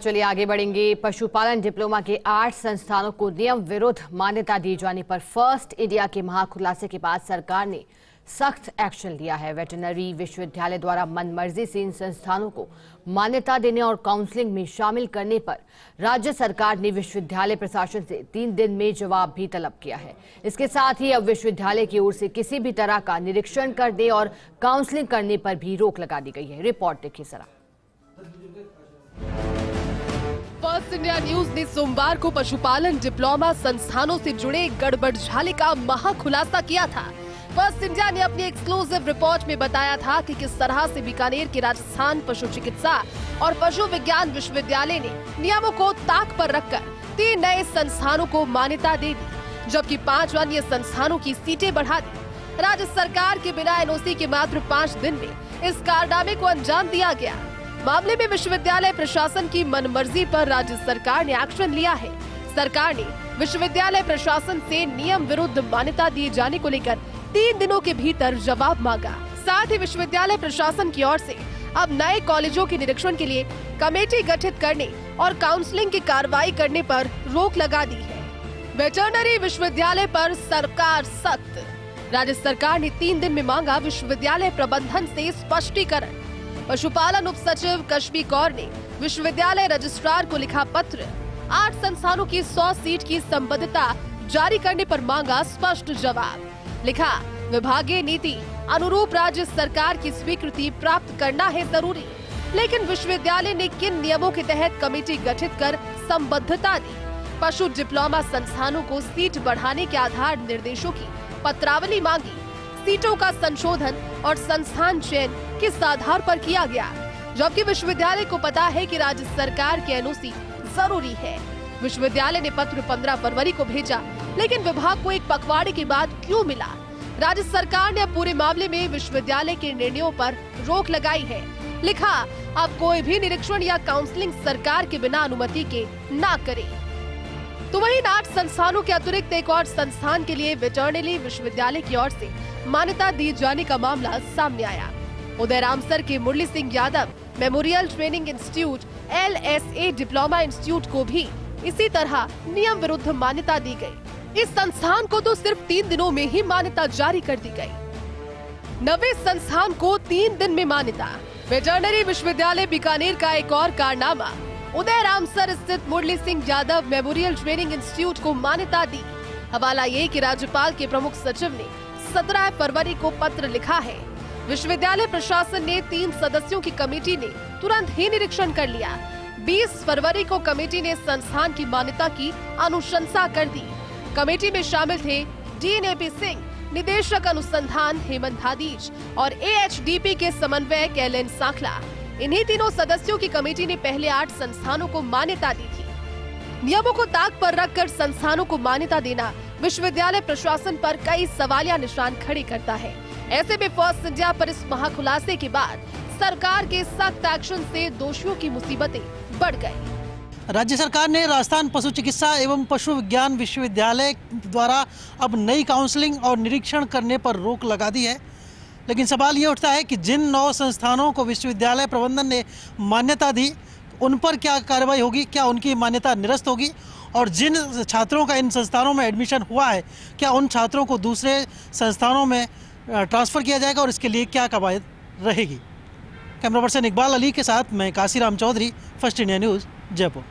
चलिए आगे बढ़ेंगे। पशुपालन डिप्लोमा के 8 संस्थानों को नियम विरुद्ध मान्यता दिए जाने पर फर्स्ट इंडिया के महाखुलासे के बाद सरकार ने सख्त एक्शन लिया है। वेटरनरी विश्वविद्यालय द्वारा मनमर्जी से इन संस्थानों को मान्यता देने और काउंसलिंग में शामिल करने पर राज्य सरकार ने विश्वविद्यालय प्रशासन से 3 दिन में जवाब भी तलब किया है। इसके साथ ही अब विश्वविद्यालय की ओर से किसी भी तरह का निरीक्षण करने और काउंसलिंग करने पर भी रोक लगा दी गई है। रिपोर्ट देखिए जरा। फर्स्ट इंडिया न्यूज ने सोमवार को पशुपालन डिप्लोमा संस्थानों से जुड़े गड़बड़झाले का महाखुलासा किया था। फर्स्ट इंडिया ने अपनी एक्सक्लूसिव रिपोर्ट में बताया था कि किस तरह से बीकानेर के राजस्थान पशु चिकित्सा और पशु विज्ञान विश्वविद्यालय ने नियमों को ताक पर रखकर 3 नए संस्थानों को मान्यता दे दी, जबकि 5 अन्य संस्थानों की सीटें बढ़ा दी। राज्य सरकार के बिना एनओसी के मात्र 5 दिन में इस कारनामे को अंजाम दिया गया। मामले में विश्वविद्यालय प्रशासन की मनमर्जी पर राज्य सरकार ने एक्शन लिया है। सरकार ने विश्वविद्यालय प्रशासन से नियम विरुद्ध मान्यता दिए जाने को लेकर 3 दिनों के भीतर जवाब मांगा। साथ ही विश्वविद्यालय प्रशासन की ओर से अब नए कॉलेजों के निरीक्षण के लिए कमेटी गठित करने और काउंसलिंग की कार्रवाई करने पर रोक लगा दी है। वेटरनरी विश्वविद्यालय पर सरकार सख्त। राज्य सरकार ने 3 दिन में मांगा विश्वविद्यालय प्रबंधन से स्पष्टीकरण। पशुपालन उप सचिव कश्मी कौर ने विश्वविद्यालय रजिस्ट्रार को लिखा पत्र। 8 संस्थानों की 100 सीट की संबद्धता जारी करने पर मांगा स्पष्ट जवाब। लिखा, विभागीय नीति अनुरूप राज्य सरकार की स्वीकृति प्राप्त करना है जरूरी, लेकिन विश्वविद्यालय ने किन नियमों के तहत कमेटी गठित कर संबद्धता दी। पशु डिप्लोमा संस्थानों को सीट बढ़ाने के आधार निर्देशों की पत्रावली मांगी। सीटों का संशोधन और संस्थान चयन किस आधार पर किया गया, जबकि विश्वविद्यालय को पता है कि राज्य सरकार के एनओसी जरूरी है। विश्वविद्यालय ने पत्र 15 फरवरी को भेजा, लेकिन विभाग को एक पखवाड़े के बाद क्यों मिला? राज्य सरकार ने अब पूरे मामले में विश्वविद्यालय के निर्णयों पर रोक लगाई है। लिखा, अब कोई भी निरीक्षण या काउंसलिंग सरकार के बिना अनुमति के ना करे। तो वहीं 8 संस्थानों के अतिरिक्त एक और संस्थान के लिए वेटरनरी विश्वविद्यालय की ओर से मान्यता दिए जाने का मामला सामने आया। उदयरामसर के Murli Singh Yadav memorial training institute LSA diploma institute को भी इसी तरह नियम विरुद्ध मान्यता दी गई। इस संस्थान को तो सिर्फ 3 दिनों में ही मान्यता जारी कर दी गई। नवे संस्थान को 3 दिन में मान्यता। वेटरनरी विश्वविद्यालय बीकानेर का एक और कारनामा। उदयरामसर स्थित Murli Singh Yadav memorial training institute को मान्यता दी। हवाला ये कि राज्यपाल के प्रमुख सचिव ने 17 फरवरी को पत्र लिखा है। विश्वविद्यालय प्रशासन ने 3 सदस्यों की कमेटी ने तुरंत ही निरीक्षण कर लिया। 20 फरवरी को कमेटी ने संस्थान की मान्यता की अनुशंसा कर दी। कमेटी में शामिल थे डीन AP सिंह, निदेशक अनुसंधान हेमंत हादीज और AHDP के समन्वयक LN सांखला। इन्हीं तीनों सदस्यों की कमेटी ने पहले 8 संस्थानों को मान्यता दी थी। नियमों को ताक पर रखकर संस्थानों को मान्यता देना विश्वविद्यालय प्रशासन पर कई सवालिया निशान खड़े करता है। ऐसे में फर्स्ट इंडिया पर इस महाखुलासे के बाद सरकार के सख्त एक्शन से दोषियों की मुसीबतें बढ़ गई। राज्य सरकार ने राजस्थान पशु चिकित्सा एवं पशु विज्ञान विश्वविद्यालय द्वारा अब नई काउंसलिंग और निरीक्षण करने पर रोक लगा दी है, लेकिन सवाल ये उठता है कि जिन 9 संस्थानों को विश्वविद्यालय प्रबंधन ने मान्यता दी उन पर क्या कार्रवाई होगी? क्या उनकी मान्यता निरस्त होगी? और जिन छात्रों का इन संस्थानों में एडमिशन हुआ है, क्या उन छात्रों को दूसरे संस्थानों में ट्रांसफ़र किया जाएगा और इसके लिए क्या कवायद रहेगी? कैमरा पर्सन इकबाल अली के साथ मैं Kashiram Chaudhary, first India news, Jaipur.